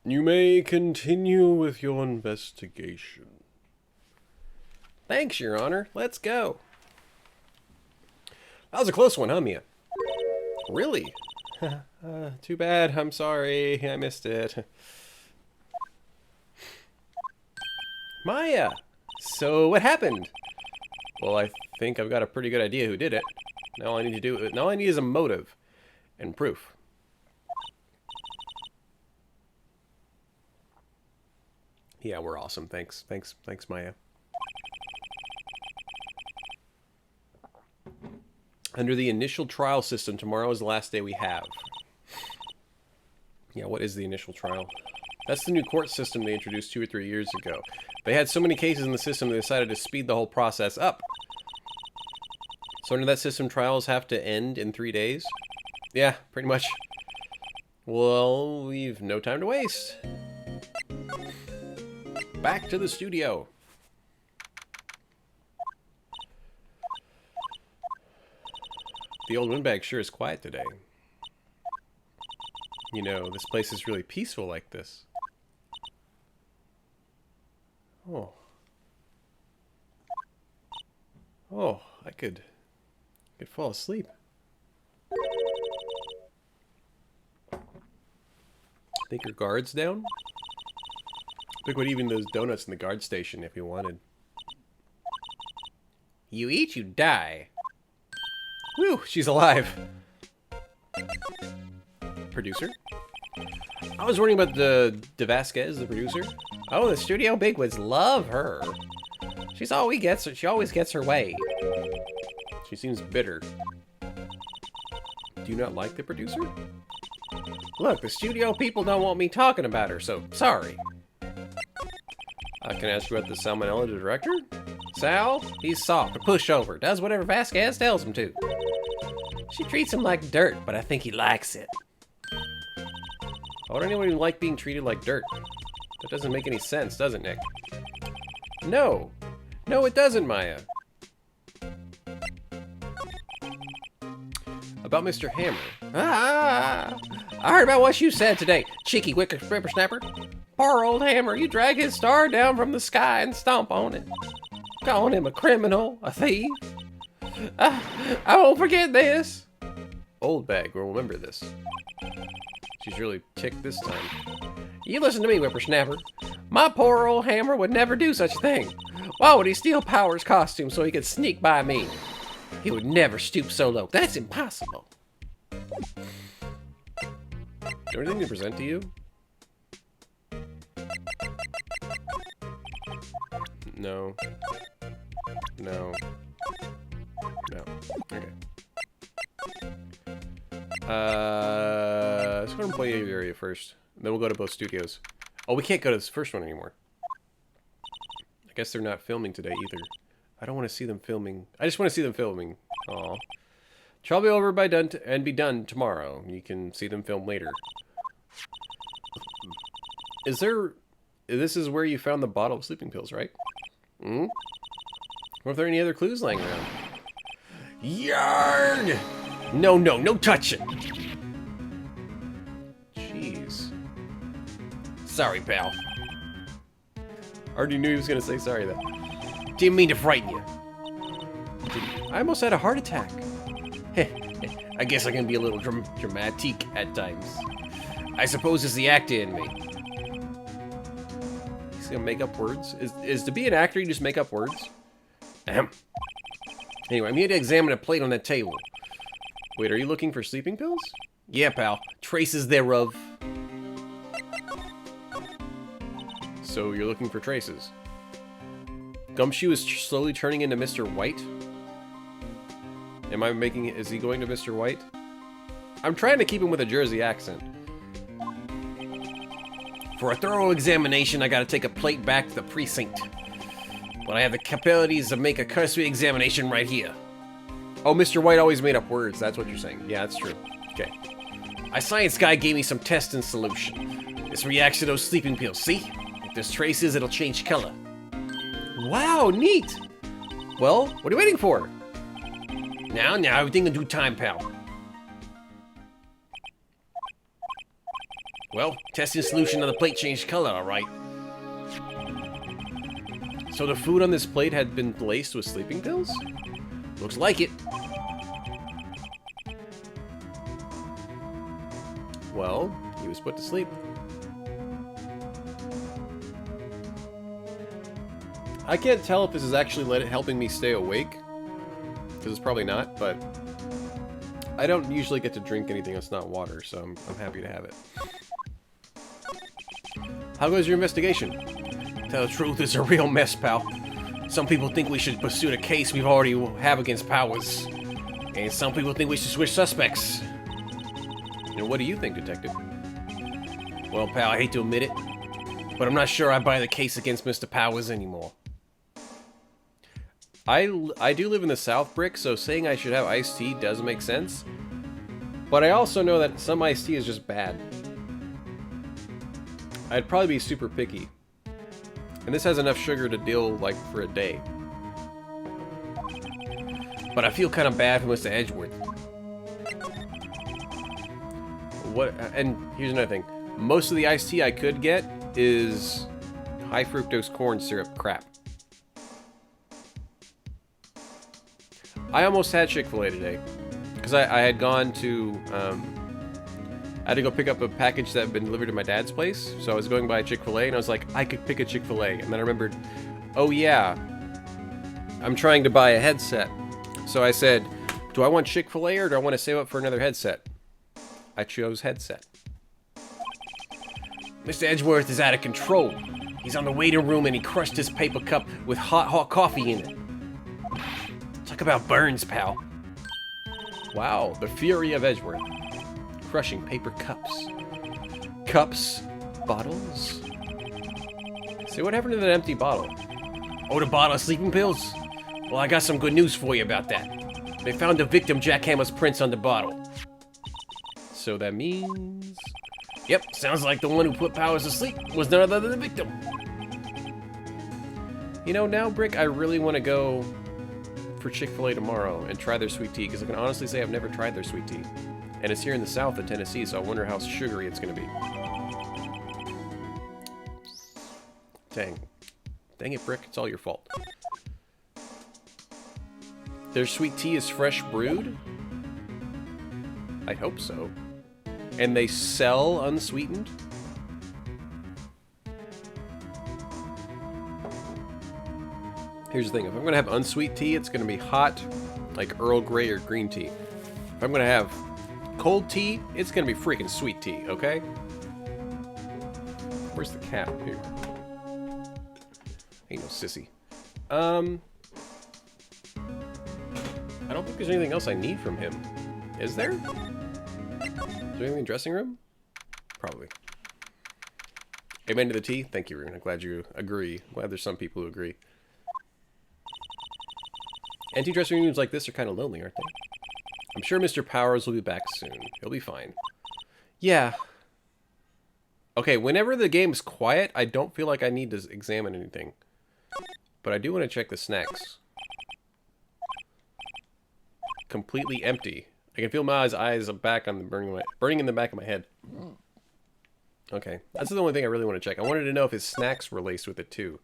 You may continue with your investigation. Thanks, Your Honor. Let's go. That was a close one, huh, Mia? Really? Too bad. I'm sorry. I missed it. Maya! So, what happened? Well, I think I've got a pretty good idea who did it. Now all I need is a motive and proof. Yeah, we're awesome. Thanks, Maya. Under the initial trial system, tomorrow is the last day we have. Yeah, what is the initial trial? That's the new court system they introduced 2 or 3 years ago. They had so many cases in the system, they decided to speed the whole process up. So under that system, trials have to end in 3 days? Yeah, pretty much. Well, we've no time to waste. Back to the studio. The old windbag sure is quiet today. You know, this place is really peaceful like this. Oh. Oh, I could fall asleep. Think your guard's down? Vic would even those donuts in the guard station if you wanted. You eat, you die. Whew, she's alive. Producer? I was wondering about the Vasquez, the producer. Oh, the studio bigwigs love her. She always gets her way. She seems bitter. Do you not like the producer? Look, the studio people don't want me talking about her, so sorry. Can I ask you about the Salmonella director? Sal? He's soft, a pushover, does whatever Vasquez tells him to. She treats him like dirt, but I think he likes it. Why would anyone even like being treated like dirt? That doesn't make any sense, does it, Nick? No. No, it doesn't, Maya. About Mr. Hammer. Ah! I heard about what you said today, cheeky whippersnapper. Poor old Hammer, you drag his star down from the sky and stomp on it. Calling him a criminal, a thief. I won't forget this. Old bag will remember this. She's really ticked this time. You listen to me, whippersnapper. My poor old Hammer would never do such a thing. Why would he steal Power's costume so he could sneak by me? He would never stoop so low. That's impossible. Anything to present to you? No. No. No. Okay. Let's go and play your area first. Then we'll go to both studios. Oh, we can't go to this first one anymore. I guess they're not filming today either. I don't want to see them filming. I just want to see them filming. Aw. Trial will be over and be done tomorrow. You can see them film later. This is where you found the bottle of sleeping pills, right? Hmm? Or if there are any other clues lying around? Yarn! No touching! Jeez. Sorry, pal. Already knew he was gonna say sorry, though. Didn't mean to frighten you. I almost had a heart attack. I guess I can be a little dramatic at times. I suppose it's the actor in me. He's gonna make up words? Is to be an actor you just make up words? Ahem. Anyway, I'm here to examine a plate on that table. Wait, are you looking for sleeping pills? Yeah, pal. Traces thereof. So you're looking for traces. Gumshoe is slowly turning into Mr. White? Is he going to Mr. White? I'm trying to keep him with a Jersey accent. For a thorough examination, I gotta take a plate back to the precinct. But I have the capabilities to make a cursory examination right here. Oh, Mr. White always made up words, that's what you're saying. Yeah, that's true. Okay. A science guy gave me some testing solution. This reacts to those sleeping pills, see? If there's traces, it'll change color. Wow, neat! Well, what are you waiting for? Now, everything in due time, pal. Well, testing solution on the plate changed color, alright. So the food on this plate had been laced with sleeping pills? Looks like it. Well, he was put to sleep. I can't tell if this is actually helping me stay awake, because it's probably not, but I don't usually get to drink anything that's not water, so I'm happy to have it. How goes your investigation? Tell the truth, it's a real mess, pal. Some people think we should pursue the case we already have against Powers, and some people think we should switch suspects. And what do you think, Detective? Well, pal, I hate to admit it, but I'm not sure I buy the case against Mr. Powers anymore. I do live in the South, Brick, so saying I should have iced tea does make sense. But I also know that some iced tea is just bad. I'd probably be super picky. And this has enough sugar to deal, like, for a day. But I feel kind of bad for Mr. Edgeworth. And here's another thing. Most of the iced tea I could get is high fructose corn syrup crap. I almost had Chick-fil-A today, because I had gone to, I had to go pick up a package that had been delivered to my dad's place, so I was going by Chick-fil-A, and I was like, I could pick a Chick-fil-A, and then I remembered, oh yeah, I'm trying to buy a headset. So I said, do I want Chick-fil-A, or do I want to save up for another headset? I chose headset. Mr. Edgeworth is out of control. He's on the waiting room, and he crushed his paper cup with hot coffee in it. Talk about burns, pal. Wow, the fury of Edgeworth. Crushing paper cups. Cups? Bottles? Say, what happened to that empty bottle? Oh, the bottle of sleeping pills? Well, I got some good news for you about that. They found the victim Jackhammer's prints on the bottle. So that means... Yep, sounds like the one who put Powers to sleep was none other than the victim. You know, now, Brick, I really want to go for Chick-fil-A tomorrow and try their sweet tea, because I can honestly say I've never tried their sweet tea. And it's here in the south of Tennessee, so I wonder how sugary it's going to be. Dang. Dang it, Brick, it's all your fault. Their sweet tea is fresh brewed? I hope so. And they sell unsweetened? Here's the thing, if I'm going to have unsweet tea, it's going to be hot, like Earl Grey or green tea. If I'm going to have cold tea, it's going to be freaking sweet tea, okay? Where's the cat? Here. Ain't no sissy. I don't think there's anything else I need from him. Is there? Is there anything in the dressing room? Probably. Amen to the tea? Thank you, Rune. I'm glad you agree. I'm glad there's some people who agree. Empty dressing rooms like this are kind of lonely, aren't they? I'm sure Mr. Powers will be back soon. He'll be fine. Yeah. Okay, whenever the game's quiet, I don't feel like I need to examine anything. But I do want to check the snacks. Completely empty. I can feel my eyes back on the burning in the back of my head. Okay, that's the only thing I really want to check. I wanted to know if his snacks were laced with it too.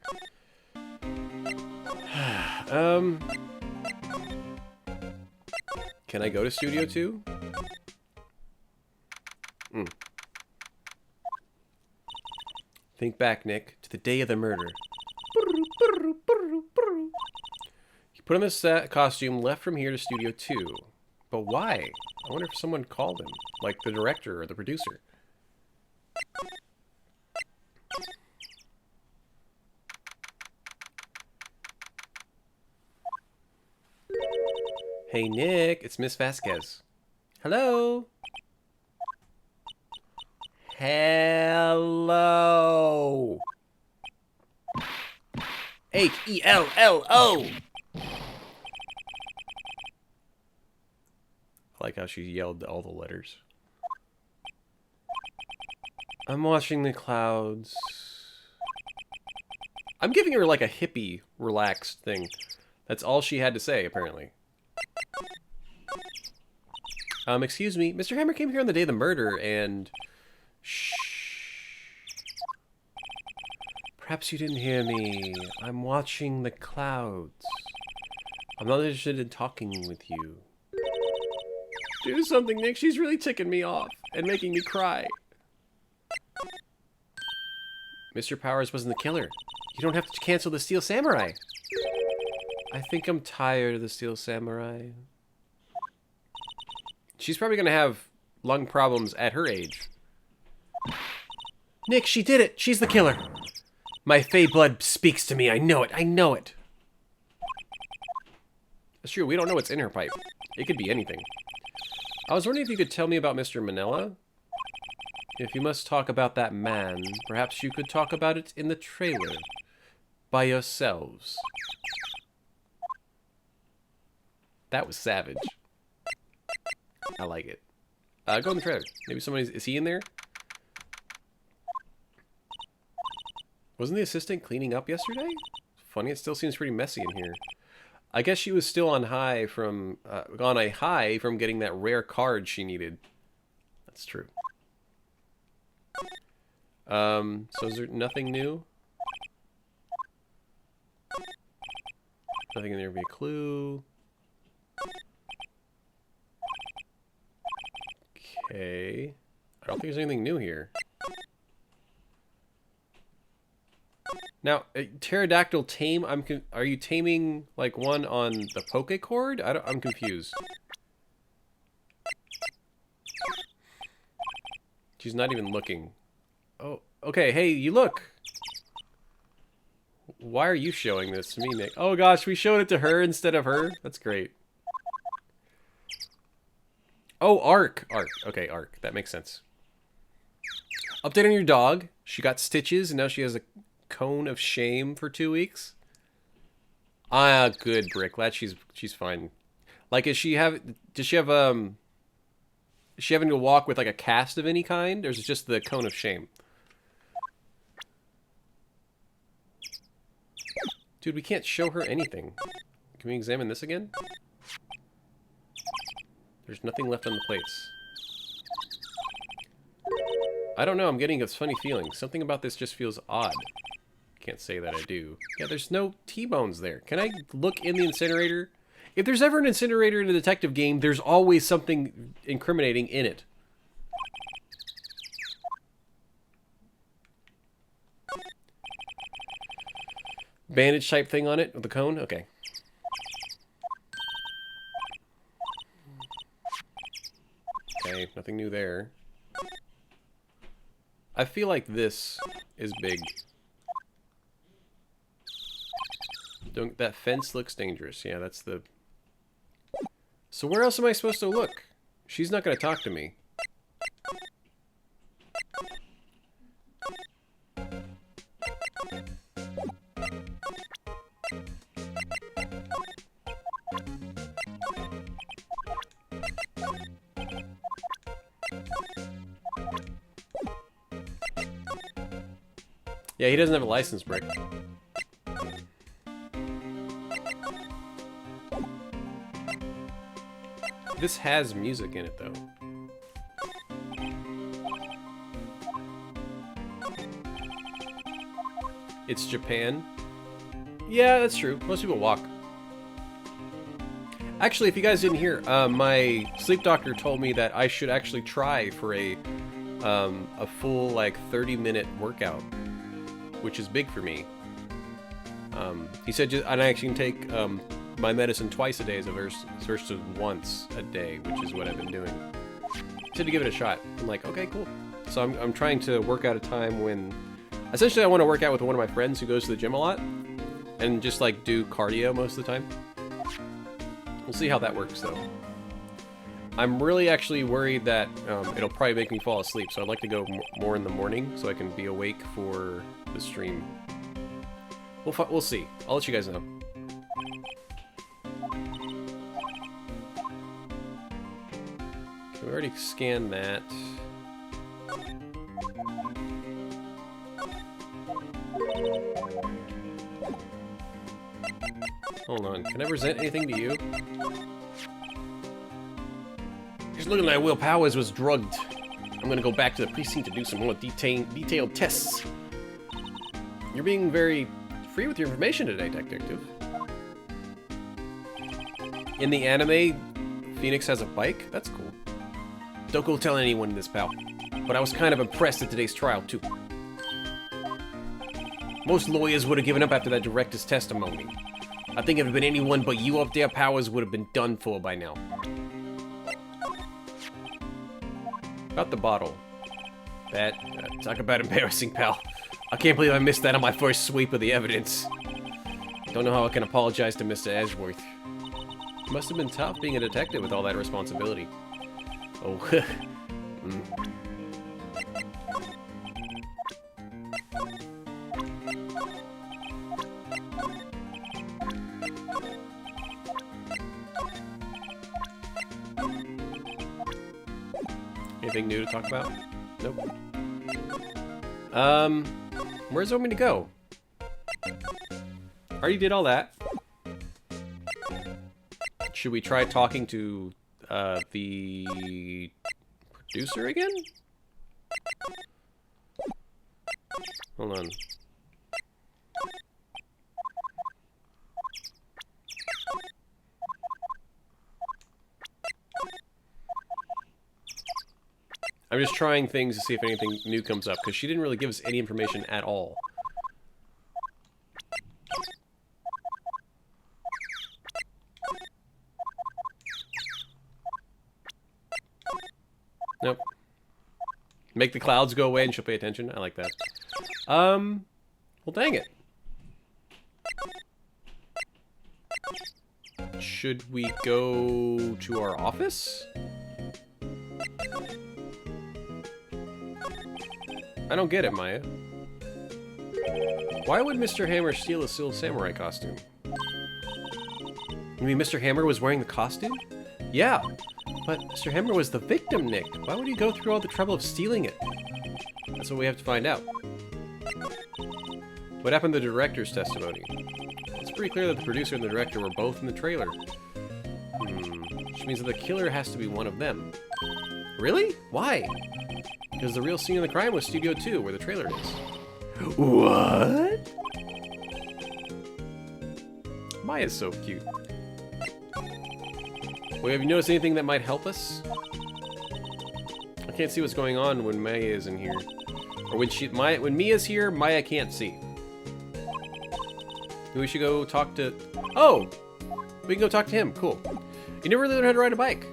Can I go to Studio 2? Think back, Nick, to the day of the murder. He put on this costume, left from here to Studio 2. But why? I wonder if someone called him, like the director or the producer. Hey, Nick, it's Miss Vasquez. Hello? Hello? H-E-L-L-O! I like how she yelled all the letters. I'm watching the clouds. I'm giving her like a hippie, relaxed thing. That's all she had to say, apparently. Excuse me, Mr. Hammer came here on the day of the murder, and... Shh. Perhaps you didn't hear me. I'm watching the clouds. I'm not interested in talking with you. Do something, Nick. She's really ticking me off and making me cry. Mr. Powers wasn't the killer. You don't have to cancel the Steel Samurai. I think I'm tired of the Steel Samurai. She's probably going to have lung problems at her age. Nick, she did it. She's the killer. My Fey blood speaks to me. I know it. I know it. That's true. We don't know what's in her pipe. It could be anything. I was wondering if you could tell me about Mr. Manila. If you must talk about that man, perhaps you could talk about it in the trailer. By yourselves. That was savage. I like it. Go in the trailer. Maybe somebody's... Is he in there? Wasn't the assistant cleaning up yesterday? Funny, it still seems pretty messy in here. I guess she was still on high from... on a high from getting that rare card she needed. That's true. So is there nothing new? Nothing in there to be a clue. Okay. I don't think there's anything new here. Now, pterodactyl tame. Are you taming like one on the poke cord? I'm confused. She's not even looking. Oh, okay. Hey, you look. Why are you showing this to me, Nick? Oh gosh, we showed it to her instead of her. That's great. Oh, Ark. Ark. Okay, Ark. That makes sense. Update on your dog. She got stitches and now she has a cone of shame for 2 weeks. Ah, good, Brick. Glad she's fine. Like, does she have is she having to walk with like a cast of any kind, or is it just the cone of shame? Dude, we can't show her anything. Can we examine this again? There's nothing left on the plates. I don't know, I'm getting this funny feeling. Something about this just feels odd. Can't say that I do. Yeah, there's no T-bones there. Can I look in the incinerator? If there's ever an incinerator in a detective game, there's always something incriminating in it. Bandage type thing on it with the cone? Okay. Okay, nothing new there. I feel like this is big. That fence looks dangerous. Yeah, that's the... So where else am I supposed to look? She's not going to talk to me. Yeah, he doesn't have a license, Brick. This has music in it, though. It's Japan. Yeah, that's true. Most people walk. Actually, if you guys didn't hear, my sleep doctor told me that I should actually try for a full, like, 30-minute workout, which is big for me. He said I actually can take my medicine twice a day as opposed to once a day, which is what I've been doing. He said to give it a shot. I'm like, okay, cool. So I'm trying to work out a time when... Essentially, I want to work out with one of my friends who goes to the gym a lot and just, like, do cardio most of the time. We'll see how that works, though. I'm really actually worried that it'll probably make me fall asleep, so I'd like to go more in the morning so I can be awake for the stream. We'll see. I'll let you guys know. Okay, we already scanned that. Hold on. Can I present anything to you? Just looking like Will Powers was drugged. I'm gonna go back to the precinct to do some more detailed tests. You're being very free with your information today, Detective. In the anime, Phoenix has a bike? That's cool. Don't go telling anyone this, pal. But I was kind of impressed at today's trial, too. Most lawyers would have given up after that director's testimony. I think if it had been anyone but you up there, Powers would have been done for by now. About the bottle. That, talk about embarrassing, pal. I can't believe I missed that on my first sweep of the evidence. Don't know how I can apologize to Mr. Edgeworth. It must have been tough being a detective with all that responsibility. Oh, Anything new to talk about? Nope. Where's it want me to go? Already did all that. Should we try talking to the producer again? Hold on. I'm just trying things to see if anything new comes up, because she didn't really give us any information at all. Nope. Make the clouds go away and she'll pay attention. I like that. Well, dang it. Should we go to our office? I don't get it, Maya. Why would Mr. Hammer steal a Silver Samurai costume? You mean Mr. Hammer was wearing the costume? Yeah, but Mr. Hammer was the victim, Nick. Why would he go through all the trouble of stealing it? That's what we have to find out. What happened to the director's testimony? It's pretty clear that the producer and the director were both in the trailer. Which means that the killer has to be one of them. Really? Why? Because the real scene of the crime was Studio 2, where the trailer is. What? Maya's so cute. Wait, have you noticed anything that might help us? I can't see what's going on when Maya is in here. Or when Mia's here, Maya can't see. We should go talk to... Oh! We can go talk to him. Cool. You never really learned how to ride a bike.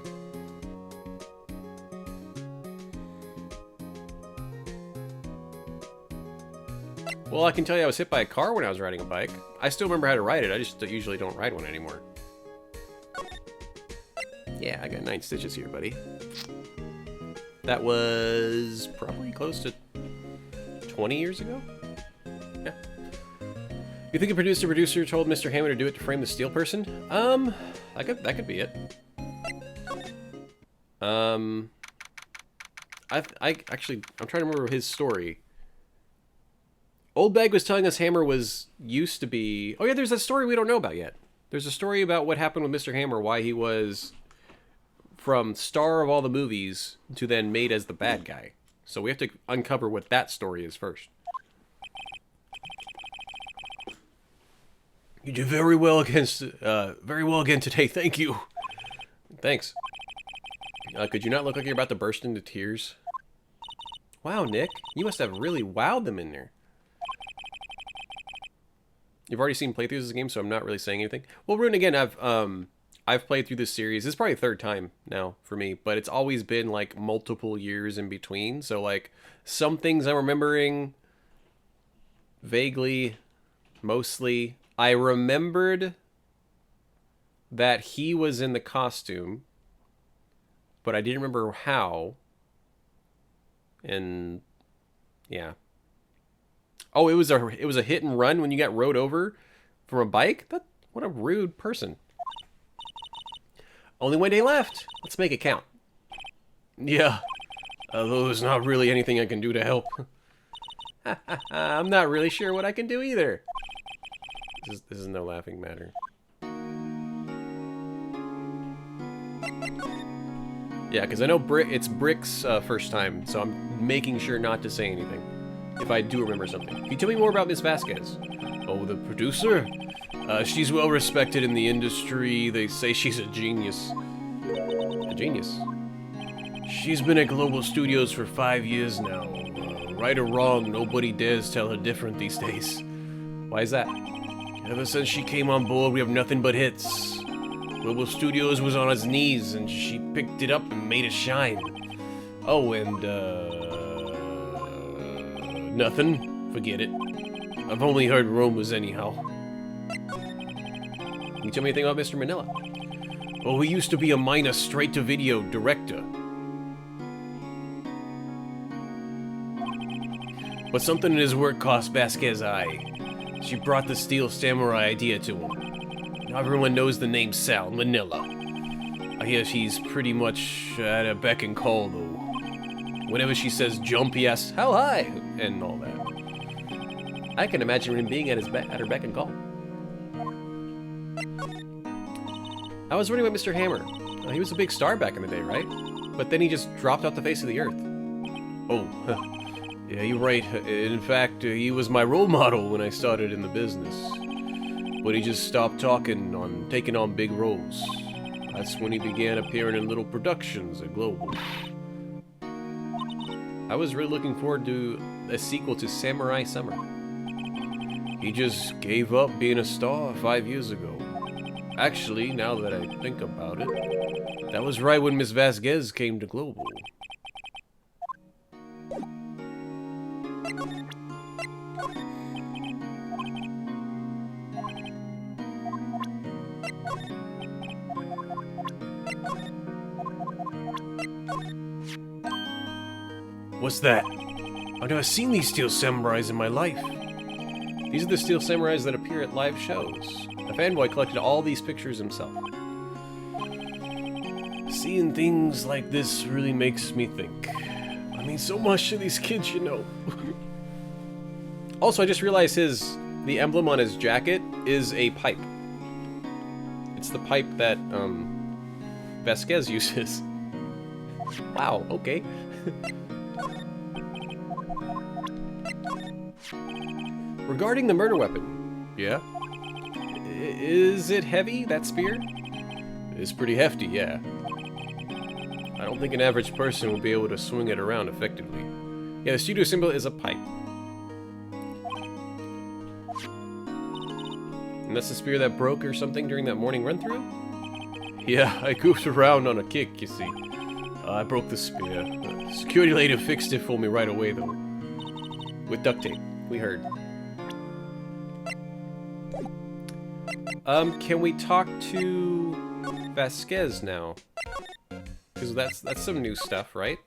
Well, I can tell you I was hit by a car when I was riding a bike. I still remember how to ride it. I just usually don't ride one anymore. Yeah, I got 9 stitches here, buddy. That was probably close to 20 years ago? Yeah. You think the producer told Mr. Hammer to do it to frame the steel person? That could be it. I'm trying to remember his story. Old Bag was telling us Hammer used to be... Oh yeah, there's that story we don't know about yet. There's a story about what happened with Mr. Hammer, why he was from star of all the movies to then made as the bad guy. So we have to uncover what that story is first. You did very well again today, thank you. Thanks. Could you not look like you're about to burst into tears? Wow, Nick, you must have really wowed them in there. You've already seen playthroughs of this game, so I'm not really saying anything. Well, Rune, again, I've played through this series. This is probably the 3rd time now for me, but it's always been like multiple years in between. So like some things I'm remembering vaguely, mostly. I remembered that he was in the costume, but I didn't remember how. And yeah. Oh, it was a hit and run when you got rode over from a bike? What a rude person. Only one day left. Let's make it count. Yeah. Although there's not really anything I can do to help. I'm not really sure what I can do either. This is no laughing matter. Yeah, because I know it's Brick's first time, so I'm making sure not to say anything. if I do remember something. Can you tell me more about Miss Vasquez? Oh, the producer? She's well respected in the industry. They say she's a genius. A genius. She's been at Global Studios for 5 years now. Right or wrong, nobody dares tell her different these days. Why is that? Ever since she came on board, we have nothing but hits. Global Studios was on its knees, and she picked it up and made it shine. Oh, and, nothing. Forget it. I've only heard rumors anyhow. Can you tell me anything about Mr. Manila? Oh, he used to be a minor straight-to-video director. But something in his work caught Vasquez's eye. She brought the Steel Samurai idea to him. Now everyone knows the name Sal Manila. I hear she's pretty much at a beck and call, though. Whenever she says jump, he asks, how high? And all that. I can imagine him being at her beck and call. I was wondering about Mr. Hammer. He was a big star back in the day, right? But then he just dropped off the face of the earth. Oh, yeah, you're right. In fact, he was my role model when I started in the business. But he just stopped taking on big roles. That's when he began appearing in little productions at Global. I was really looking forward to a sequel to Samurai Summer. He just gave up being a star 5 years ago. Actually, now that I think about it, that was right when Miss Vasquez came to Global. What's that? I've never seen these Steel Samurais in my life. These are the Steel Samurais that appear at live shows. A fanboy collected all these pictures himself. Seeing things like this really makes me think. I mean so much to these kids, you know. Also, I just realized the emblem on his jacket is a pipe. It's the pipe that, Vasquez uses. Wow, okay. Regarding the murder weapon. Yeah? Is it heavy, that spear? It's pretty hefty, yeah. I don't think an average person would be able to swing it around effectively. Yeah, the studio symbol is a pipe. And that's the spear that broke or something during that morning run-through? Yeah, I goofed around on a kick, you see. I broke the spear. The security lady fixed it for me right away, though. With duct tape, we heard. Can we talk to Vasquez now? Because that's some new stuff, right?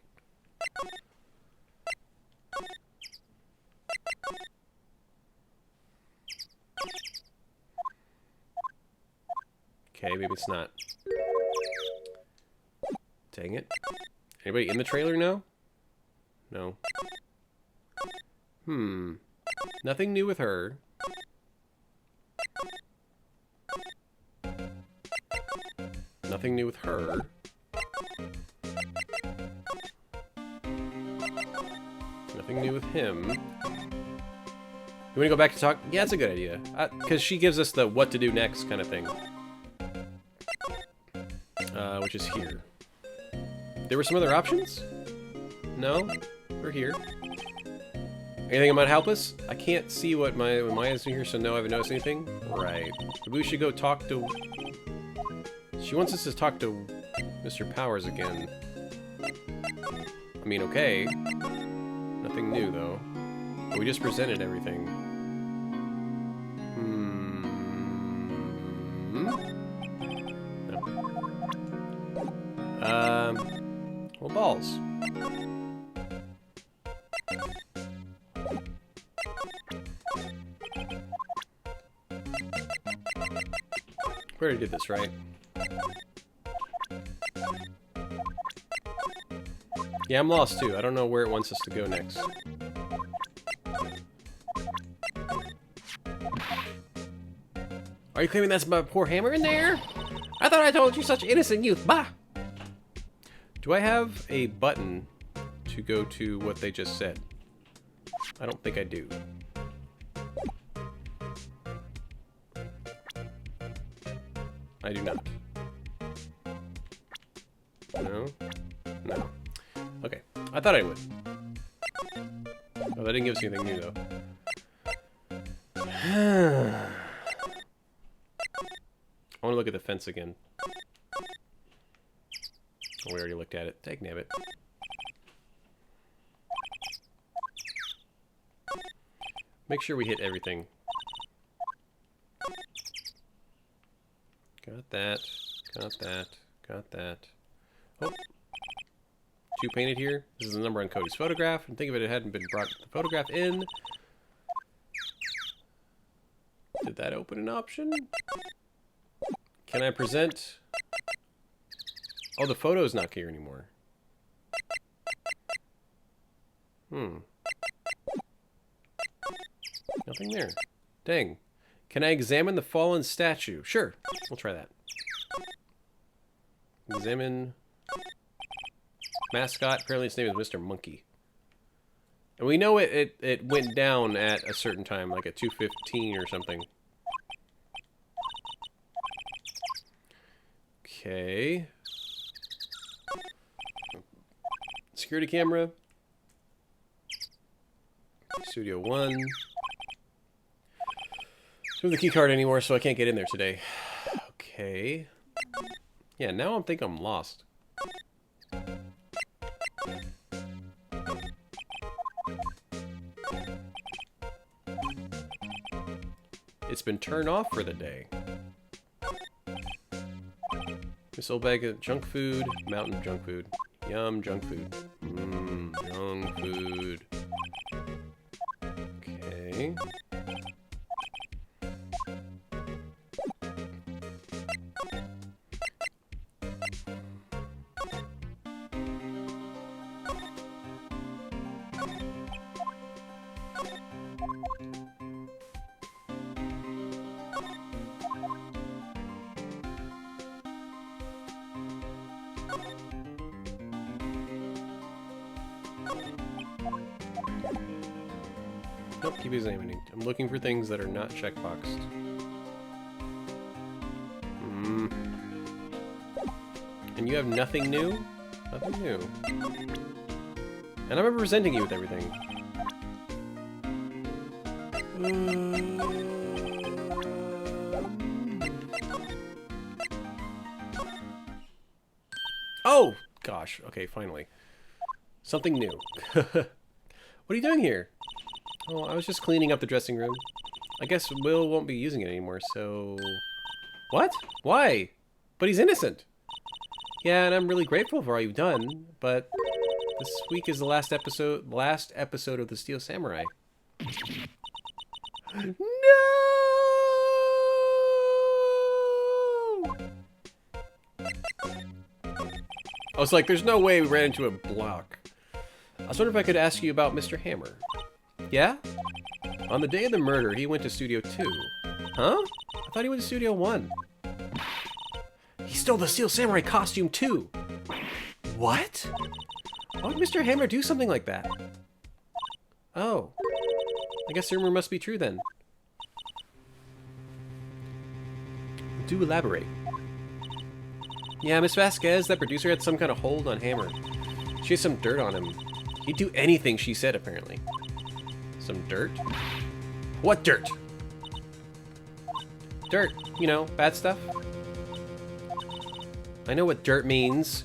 Okay, maybe it's not. Dang it. Anybody in the trailer now? No. Nothing new with her. Nothing new with her. Nothing new with him. You want to go back to talk? Yeah, that's a good idea. Because she gives us the what to do next kind of thing. Which is here. There were some other options? No? We're here. Anything that might help us? I can't see what Maya's doing here, so no, I haven't noticed anything. Right. Maybe we should go talk to... She wants us to talk to Mr. Powers again. I mean, okay. Nothing new, though. But we just presented everything. No. Well, balls. We already did this, right? Yeah, I'm lost too. I don't know where it wants us to go next. Are you claiming that's my poor hammer in there? I thought I told you such innocent youth. Bah! Do I have a button to go to what they just said? I don't think I do. I do not. No? No. Okay. I thought I would. Oh, that didn't give us anything new, though. I want to look at the fence again. Oh, we already looked at it. Dagnabbit. Make sure we hit everything. Got that. Got that. Got that. Oh. 2 painted here. This is the number on Cody's photograph. And think of it, it hadn't been brought the photograph in. Did that open an option? Can I present? Oh, the photo is not here anymore. Nothing there. Dang. Can I examine the fallen statue? Sure. We'll try that. Examine mascot. Apparently its name is Mr. Monkey. And we know it went down at a certain time, like at 2:15 or something. Okay. Security camera. Studio 1. Don't have the key card anymore, so I can't get in there today. Okay. Yeah, now I think I'm lost. It's been turned off for the day. This old bag of junk food, mountain junk food. Yum, junk food. Junk food. Okay. Nope, keep examining. I'm looking for things that are not checkboxed. And you have nothing new? Nothing new. And I'm representing you with everything. Oh! Gosh, okay, finally. Something new. What are you doing here? Oh, I was just cleaning up the dressing room. I guess Will won't be using it anymore, so... What? Why? But he's innocent! Yeah, and I'm really grateful for all you've done, but... This week is the last episode of the Steel Samurai. No! I was like, there's no way we ran into a block. I was wondering if I could ask you about Mr. Hammer. Yeah? On the day of the murder, he went to Studio 2. Huh? I thought he went to Studio 1. He stole the Steel Samurai costume, too! What? Why would Mr. Hammer do something like that? Oh. I guess the rumor must be true, then. Do elaborate. Yeah, Miss Vasquez, that producer, had some kind of hold on Hammer. She has some dirt on him. He'd do anything she said, apparently. Some dirt? What dirt? Dirt. You know, bad stuff. I know what dirt means.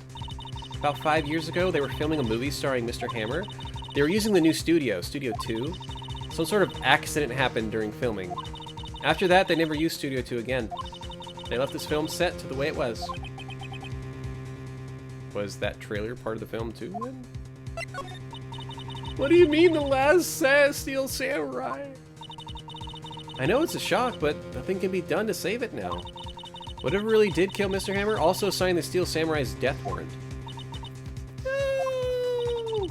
About 5 years ago, they were filming a movie starring Mr. Hammer. They were using the new studio, Studio 2. Some sort of accident happened during filming. After that, they never used Studio 2 again. They left this film set to the way it was. Was that trailer part of the film too, then? What do you mean the last Steel Samurai? I know it's a shock, but nothing can be done to save it now. Whatever really did kill Mr. Hammer also signed the Steel Samurai's death warrant. No!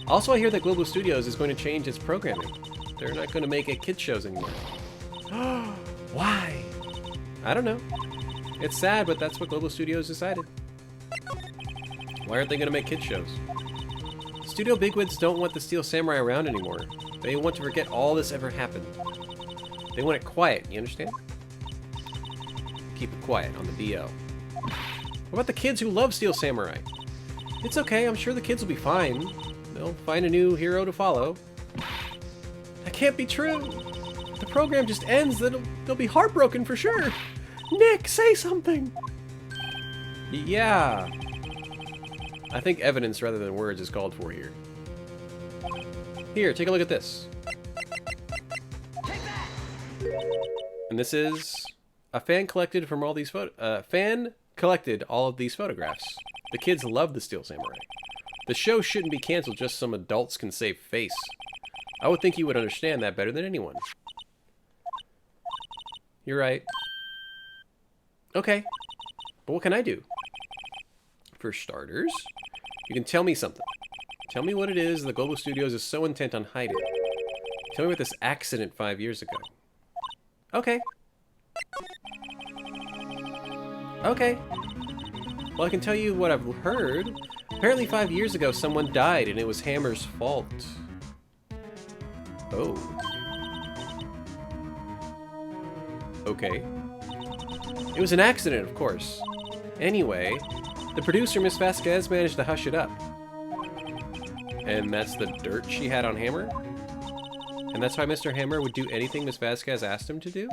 Also, I hear that Global Studios is going to change its programming. They're not going to make it kids shows anymore. Why? I don't know. It's sad, but that's what Global Studios decided. Why aren't they going to make kids shows? Studio bigwigs don't want the Steel Samurai around anymore. They want to forget all this ever happened. They want it quiet, you understand? Keep it quiet on the DL. What about the kids who love Steel Samurai? It's okay, I'm sure the kids will be fine. They'll find a new hero to follow. That can't be true. If the program just ends, they'll be heartbroken for sure. Nick, say something! Yeah. I think evidence rather than words is called for here. Here, take a look at this. And this is a fan collected from all these fan collected all of these photographs. The kids love the Steel Samurai. The show shouldn't be canceled just so some adults can save face. I would think you would understand that better than anyone. You're right. Okay. But what can I do? For starters, you can tell me something. Tell me what it is the Global Studios is so intent on hiding. Tell me about this accident 5 years ago. Okay. Okay. Well, I can tell you what I've heard. Apparently 5 years ago, someone died, and it was Hammer's fault. Oh. Okay. It was an accident, of course. Anyway, the producer, Miss Vasquez, managed to hush it up. And that's the dirt she had on Hammer? And that's why Mr. Hammer would do anything Miss Vasquez asked him to do?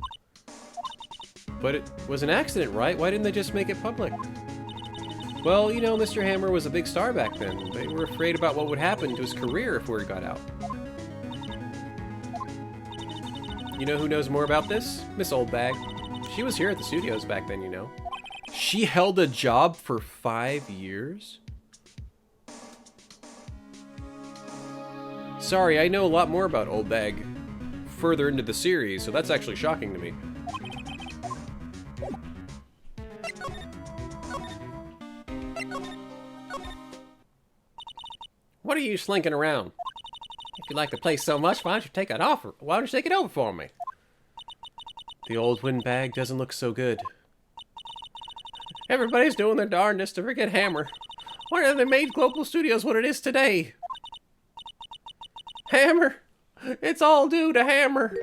But it was an accident, right? Why didn't they just make it public? Well, you know, Mr. Hammer was a big star back then. They were afraid about what would happen to his career if word got out. You know who knows more about this? Miss Oldbag. She was here at the studios back then, you know. She held a job for 5 years? Sorry, I know a lot more about Oldbag further into the series, so that's actually shocking to me. What are you slinking around? If you like the place so much, why don't you take it off? Why don't you take it over for me? The old windbag doesn't look so good. Everybody's doing their darndest to forget Hammer. Why have they made Global Studios what it is today? Hammer! It's all due to Hammer!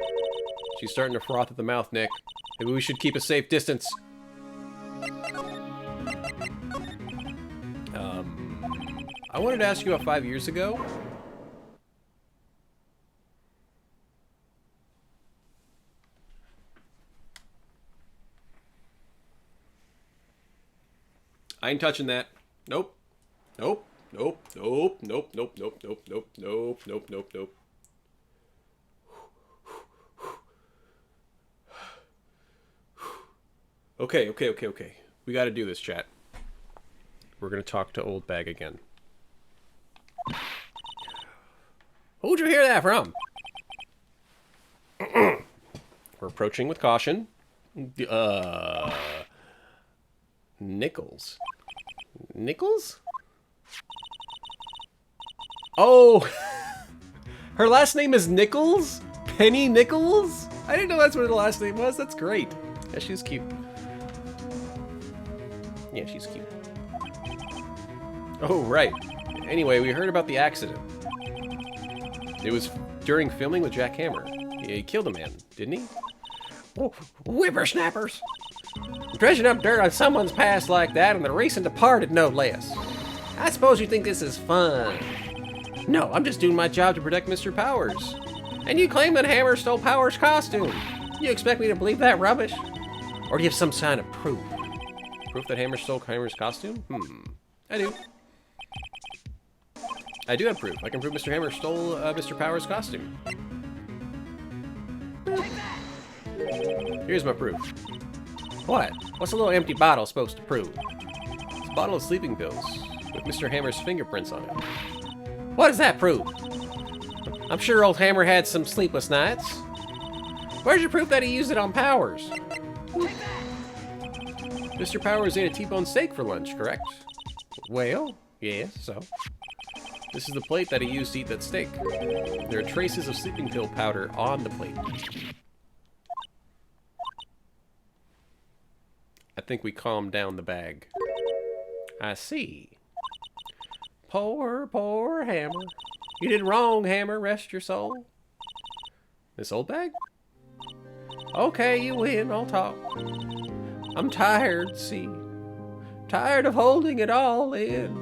She's starting to froth at the mouth, Nick. Maybe we should keep a safe distance. I wanted to ask you about 5 years ago. I ain't touching that. Nope. Nope. Nope. Nope. Nope. Nope. Nope. Nope. Nope. Nope. Nope. Nope. Nope. Okay. Okay. Okay. Okay. We got to do this, chat. We're gonna talk to Old Bag again. Who'd you hear that from? We're approaching with caution. Nichols. Nichols? Oh! Her last name is Nichols? Penny Nichols? I didn't know that's what her last name was. That's great. Yeah, she's cute. Yeah, she's cute. Oh, right. Anyway, we heard about the accident. It was during filming with Jack Hammer. He killed a man, didn't he? Oh, whippersnappers! Dredging up dirt on someone's past like that and the recent departed, no less. I suppose you think this is fun. No, I'm just doing my job to protect Mr. Powers. And you claim that Hammer stole Powers' costume. You expect me to believe that rubbish? Or do you have some kind of proof? Proof that Hammer stole Hammer's costume? I do. I do have proof. I can prove Mr. Hammer stole Mr. Powers' costume. Here's my proof. What? What's a little empty bottle supposed to prove? It's a bottle of sleeping pills with Mr. Hammer's fingerprints on it. What does that prove? I'm sure old Hammer had some sleepless nights. Where's your proof that he used it on Powers? Mr. Powers ate a T-bone steak for lunch, correct? Well, yes, so. This is the plate that he used to eat that steak. There are traces of sleeping pill powder on the plate. I think we calmed down the bag. I see. Poor, poor Hammer. You did wrong, Hammer, rest your soul. Miss Oldbag? Okay, you win. I'll talk. I'm tired, see. Tired of holding it all in.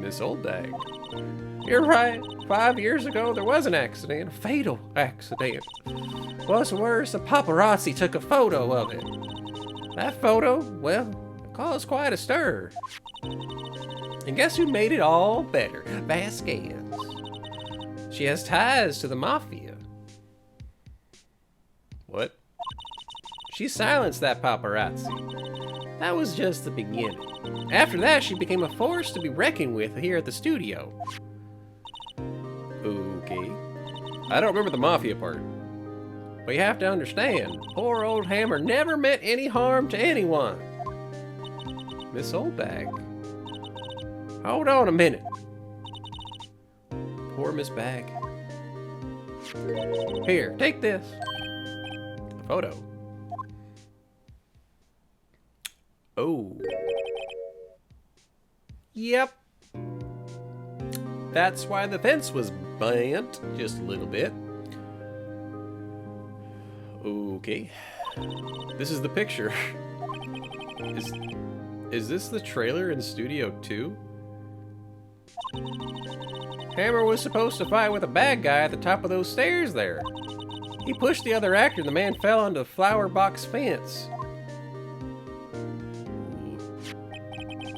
Miss Oldbag. You're right. 5 years ago, there was an accident. A fatal accident. What's worse, the paparazzi took a photo of it. That photo, well, it caused quite a stir. And guess who made it all better? Vasquez. She has ties to the mafia. What? She silenced that paparazzi. That was just the beginning. After that, she became a force to be reckoned with here at the studio. Okay. I don't remember the mafia part. But you have to understand, poor old Hammer never meant any harm to anyone. Miss Oldbag. Hold on a minute. Poor Miss Bag. Here, take this. A photo. Oh. Yep. That's why the fence was bent just a little bit. Okay. This is the picture. Is this the trailer in Studio 2? Hammer was supposed to fight with a bad guy at the top of those stairs there. He pushed the other actor and the man fell onto a flower box fence.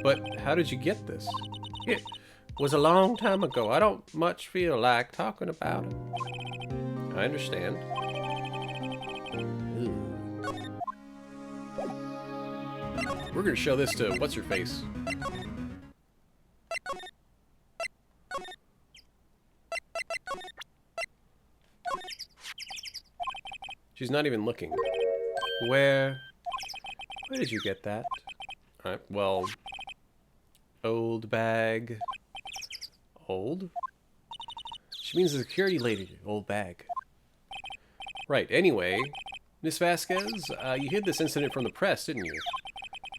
But how did you get this? It was a long time ago. I don't much feel like talking about it. I understand. We're gonna show this to what's-her-face. She's not even looking. Where did you get that? Alright, well... Old bag. Old? She means the security lady. Old bag. Right, anyway. Miss Vasquez, you hid this incident from the press, didn't you?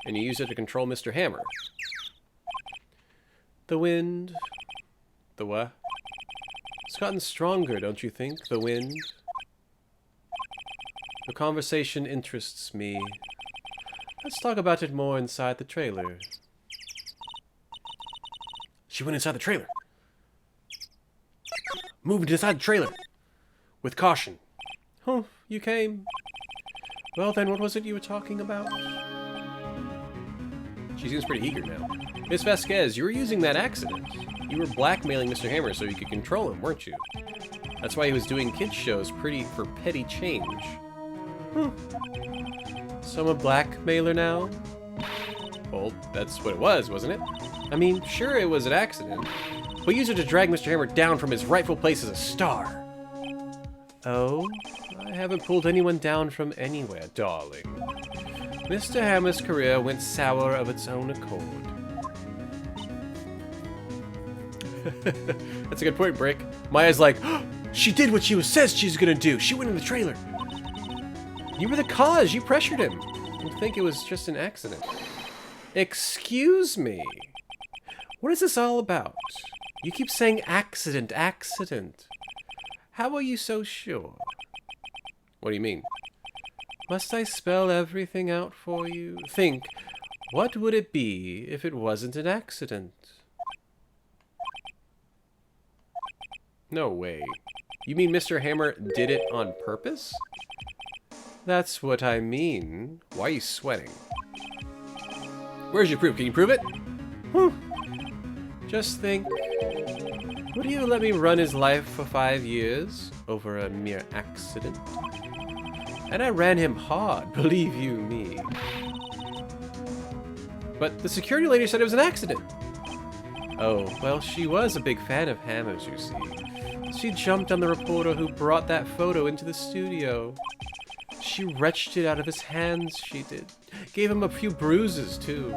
And you used it to control Mr. Hammer. The wind... The what? It's gotten stronger, don't you think? The wind? The conversation interests me. Let's talk about it more inside the trailer. She went inside the trailer. Moved inside the trailer. With caution. Oh, you came. Well then, what was it you were talking about? She seems pretty eager now. Miss Vasquez, you were using that accident. You were blackmailing Mr. Hammer so you could control him, weren't you? That's why he was doing kids shows for petty change. So I'm a blackmailer now? Well, that's what it was, wasn't it? I mean, sure it was an accident, but used it to drag Mr. Hammer down from his rightful place as a star. Oh? I haven't pulled anyone down from anywhere, darling. Mr. Hammer's career went sour of its own accord. That's a good point, Brick. Maya's like, oh, she did what she says she's gonna do. She went in the trailer. You were the cause. You pressured him. You'd think it was just an accident. Excuse me. What is this all about? You keep saying accident, accident. How are you so sure? What do you mean? Must I spell everything out for you? Think, what would it be if it wasn't an accident? No way. You mean Mr. Hammer did it on purpose? That's what I mean. Why are you sweating? Where's your proof? Can you prove it? Just think. Would you let me run his life for 5 years over a mere accident? And I ran him hard, believe you me. But the security lady said it was an accident. Oh, well, she was a big fan of Hammer's, you see. She jumped on the reporter who brought that photo into the studio. She wrenched it out of his hands, she did. Gave him a few bruises, too.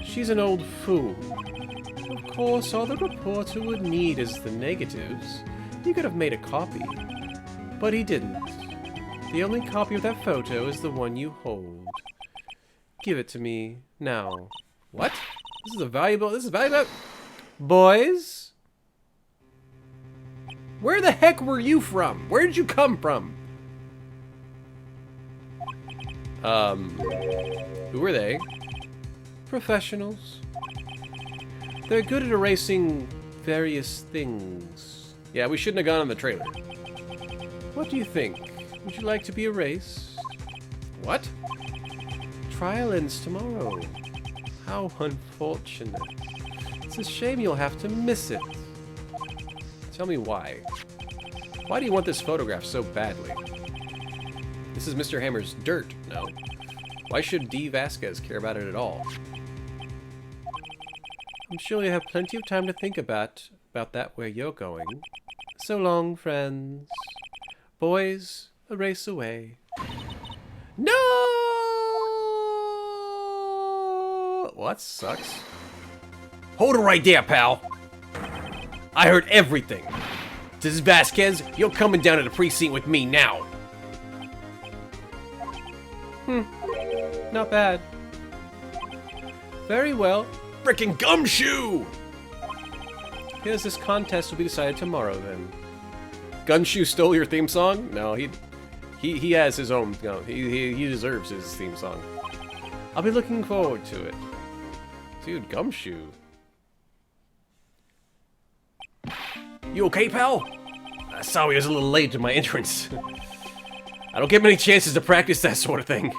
She's an old fool. Of course, all the reporter would need is the negatives. He could have made a copy. But he didn't. The only copy of that photo is the one you hold. Give it to me, now. What? This is valuable. Boys? Where the heck were you from? Where did you come from? Who are they? Professionals. They're good at erasing various things. Yeah, we shouldn't have gone on the trailer. What do you think? Would you like to be erased? What? Trial ends tomorrow. How unfortunate. It's a shame you'll have to miss it. Tell me why. Why do you want this photograph so badly? This is Mr. Hammer's dirt, no? Why should D. Vasquez care about it at all? I'm sure you have plenty of time to think about that where you're going. So long, friends. Boys, a race away. No! Well, that sucks. Hold it right there, pal. I heard everything. This is Vasquez. You're coming down to the precinct with me now. Not bad. Very well. Frickin' gumshoe! Here's this contest will be decided tomorrow, then. Gumshoe stole your theme song? No, he has his own. No, he deserves his theme song. I'll be looking forward to it. Dude, Gumshoe. You okay, pal? Sorry, I was a little late to my entrance. I don't get many chances to practice that sort of thing.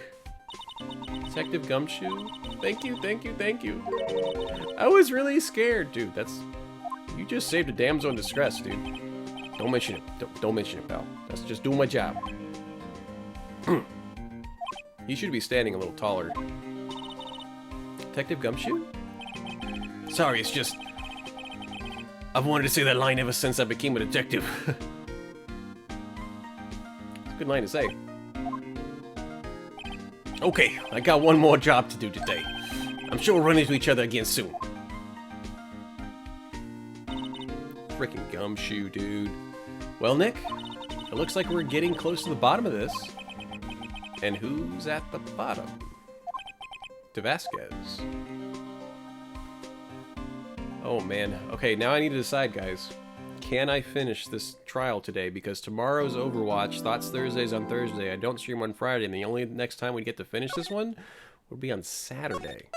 Detective Gumshoe? Thank you, thank you, thank you. I was really scared, dude. You just saved a damsel in distress, dude. Don't mention it. Don't mention it, pal. That's just doing my job. You should be standing a little taller. Detective Gumshoe? Sorry, it's just... I've wanted to say that line ever since I became a detective. It's a good line to say. Okay, I got one more job to do today. I'm sure we'll run into each other again soon. Frickin' Gumshoe, dude. Well, Nick, it looks like we're getting close to the bottom of this. And who's at the bottom? De Vasquez. Oh, man. Okay, now I need to decide, guys. Can I finish this trial today? Because tomorrow's Overwatch, Thoughts Thursday's on Thursday. I don't stream on Friday, and the only next time we get to finish this one would be on Saturday.